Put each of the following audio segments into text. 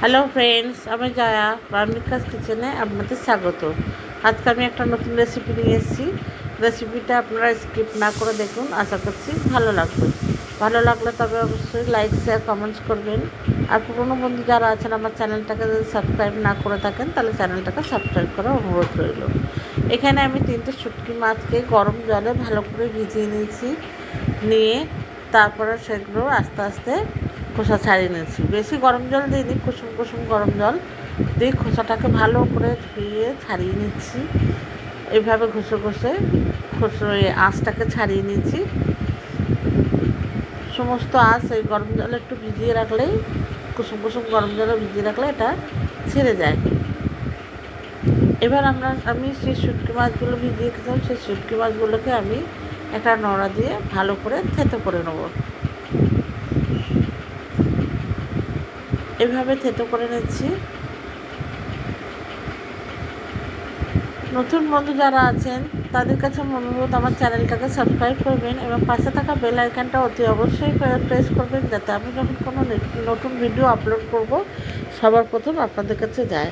Hello friends, আমি জয়া রামনিকাস কিচেনে আপনাদের স্বাগত। আজকে আমি একটা নতুন রেসিপি নিয়ে এসেছি। রেসিপিটা আপনারা স্কিপ না করে দেখুন, আশা করছি ভালো লাগবে। ভালো লাগলে তবে অবশ্যই লাইক শেয়ার কমেন্টস করবেন। আর পুরনো বন্ধু যারা আছেন আমার চ্যানেলটাকে যদি সাবস্ক্রাইব না করে থাকেন তাহলে চ্যানেলটাকে সাবস্ক্রাইব করার অনুরোধ রইল। এখানে আমি 3টে শুটকি মাছকে গরম জলে ভালো করে ভিজিয়ে নিয়েছি। নিয়ে তারপরে সেগুলো আস্তে আস্তে খোসা ছাড়িয়ে নিয়েছি। বেশি গরম জল দিইনি, কুসুম কুসুম গরম জল দিয়ে খোসাটাকে ভালো করে ধুয়ে ছাড়িয়ে নিচ্ছি। এইভাবে ঘষে আঁশটাকে ছাড়িয়ে নিয়েছি। সমস্ত আঁশ এই গরম জলে একটু ভিজিয়ে রাখলেই, কুসুম কুসুম গরম জলে ভিজিয়ে রাখলে এটা ছেড়ে যায়। এবার আমি সেই শুটকি মাছগুলো ভিজিয়ে রেখেছিলাম, সেই শুটকি মাছগুলোকে আমি একটা নোড়া দিয়ে ভালো করে থেতো করে নেবো। এভাবে থেতো করে নিচ্ছি। নতুন বন্ধু যারা আছেন তাদের কাছে অনুরোধ, আমার চ্যানেলটাকে সাবস্ক্রাইব করবেন এবং পাশে থাকা বেল আইকনটা অতি অবশ্যই প্রেস করবেন, যাতে আমি যখন কোনো নতুন ভিডিও আপলোড করব সবার প্রথম আপনাদের কাছে যায়।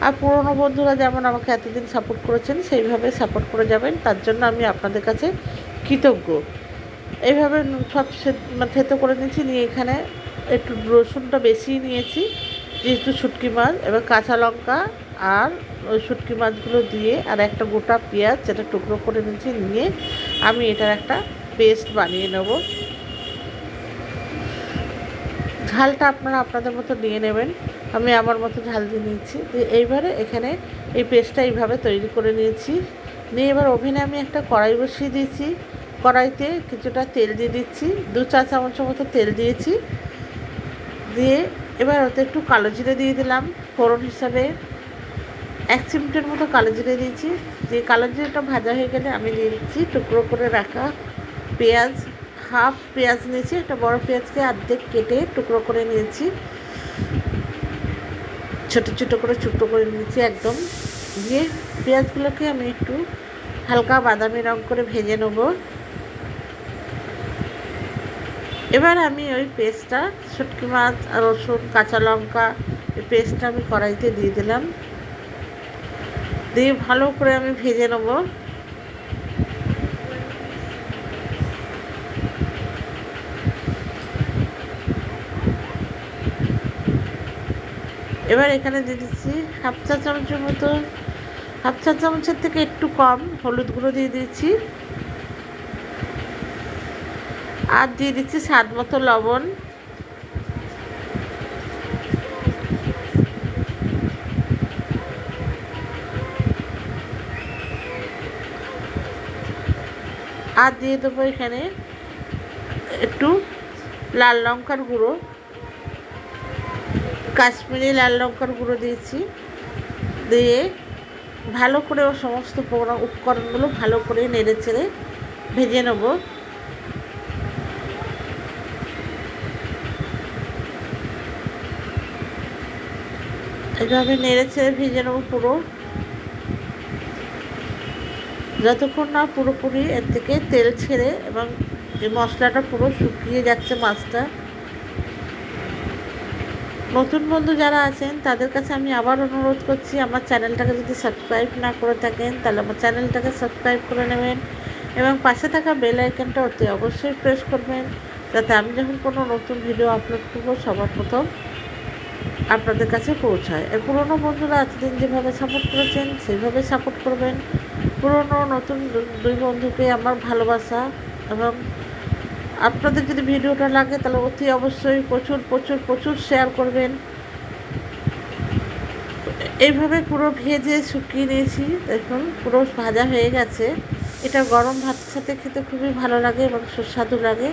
আর পুরনো বন্ধুরা যেমন আমাকে এতদিন সাপোর্ট করেছেন সেইভাবে সাপোর্ট করে যাবেন, তার জন্য আমি আপনাদের কাছে কৃতজ্ঞ। এইভাবে সব থেতো করে নিয়েছি। নিয়ে এখানে একটু রসুনটা বেশি নিয়েছি যেহেতু শুটকি মাছ, এবার কাঁচা লঙ্কা আর ওই শুটকি মাছগুলো দিয়ে আর একটা গোটা পেঁয়াজ যেটা টুকরো করে নিয়েছি, নিয়ে আমি এটার একটা পেস্ট বানিয়ে নেব। ঝালটা আপনারা আপনাদের মতো নিয়ে নেবেন, আমি আমার মতো ঝাল দিয়ে নিয়েছি। এইবারে এখানে এই পেস্টটা এইভাবে তৈরি করে নিয়েছি। নিয়ে এবার ওভেনে আমি একটা কড়াই বসিয়ে দিয়েছি। কড়াইতে কিছুটা তেল দিয়ে দিচ্ছি, 2 চা চামচের মতো তেল দিয়েছি। দিয়ে এবার ওতে একটু কালো জিরে দিয়ে দিলাম ফোড়ন হিসাবে। 1 চিমটের মতো কালো জিরে দিয়েছি। যে কালো জিরেটা ভাজা হয়ে গেলে আমি দিয়ে দিচ্ছি টুকরো করে রাখা পেঁয়াজ। হাফ পেঁয়াজ নিয়েছি, একটা বড় পেঁয়াজকে অর্ধেক কেটে টুকরো করে নিয়েছি, ছোটো ছোটো করে টুকরো করে নিয়েছি একদম। দিয়ে পেঁয়াজগুলোকে আমি একটু হালকা বাদামি রঙ করে ভেজে নেব। এবার আমি ওই পেস্টটা, শুটকি মাছ আর রসুন কাঁচা লঙ্কা, এই পেস্টটা আমি কড়াইতে দিয়ে দিলাম। দিয়ে ভালো করে আমি ভেজে নেব। এবার এখানে দিয়ে দিচ্ছি হাফ চা চামচের মতো, হাফ চা চামচের থেকে একটু কম হলুদ গুঁড়ো দিয়ে দিচ্ছি। আর দিয়ে দিচ্ছি স্বাদ মতো লবণ। আর দিয়ে দেবো এখানে একটু লাল লঙ্কার গুঁড়ো, কাশ্মীরি লাল লঙ্কার গুঁড়ো দিয়েছি। দিয়ে ভালো করে ও সমস্ত উপকরণগুলো ভালো করে নেড়ে চেড়ে ভেজে নেব। এইভাবে নেড়ে চেড়ে ভেজে নেব পুরো, যতক্ষণ না পুরোপুরি এর থেকে তেল ছেড়ে এবং এই মশলাটা পুরো শুকিয়ে যাচ্ছে মাছটা। নতুন বন্ধু যারা আছেন তাদের কাছে আমি আবার অনুরোধ করছি, আমার চ্যানেলটাকে যদি সাবস্ক্রাইব না করে থাকেন তাহলে আমার চ্যানেলটাকে সাবস্ক্রাইব করে নেবেন এবং পাশে থাকা বেল আইকনটা অতি অবশ্যই প্রেস করবেন, যাতে আমি যখন কোনো নতুন ভিডিও আপলোড করবো সবার প্রথম আপনাদের কাছে পৌঁছায়। আর পুরনো বন্ধুরা এতদিন যেভাবে সাপোর্ট করেছেন সেইভাবে সাপোর্ট করবেন। পুরনো নতুন দুই বন্ধুকে আমার ভালোবাসা, এবং আপনাদের যদি ভিডিওটা লাগে তাহলে অতি অবশ্যই প্রচুর প্রচুর প্রচুর শেয়ার করবেন। এইভাবে পুরো ভেজে শুকিয়ে নিয়েছি, দেখুন পুরো ভাজা হয়ে গেছে। এটা গরম ভাতের সাথে খেতে খুবই ভালো লাগে এবং সুস্বাদু লাগে।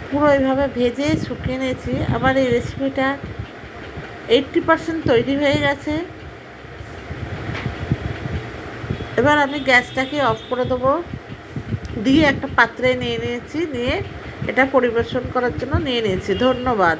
পুরো এইভাবে ভেজে শুকিয়ে নিয়েছি। আমার এই রেসিপিটা 80% তৈরি হয়ে গেছে। এবার আমি গ্যাসটাকে অফ করে দেবো। দিয়ে একটা পাত্রে নিয়ে নিয়েছি, নিয়ে এটা পরিবেশন করার জন্য নিয়ে নিয়েছি। ধন্যবাদ।